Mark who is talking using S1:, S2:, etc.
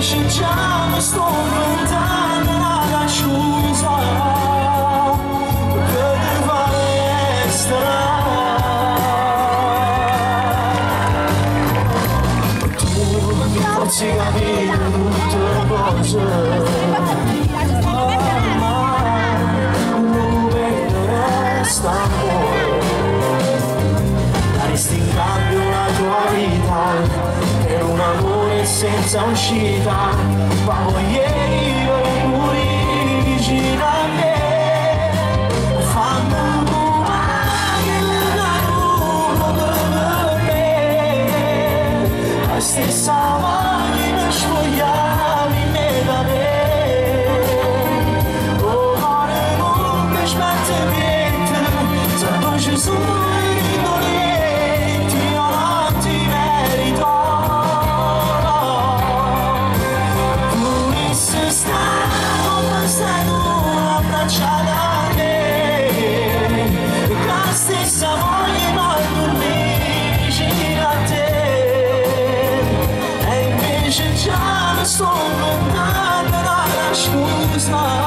S1: invece già non sto inventando una scusa per te fare strada. Tu mi forzi capire tutte le cose, non resta amore, daresti in cambio la tua vita per un amore senza uscita, ma voglio morire vicino a me, fammi che non per me, la stessa macchina svogliavi me da me, oh cuore non mi smette niente, se poi ci sono i dolenti, io non ti merito. Stai abbracciata a me, la stessa voglia mai dormire vicino a te, e invece già non sto inventando una scusa.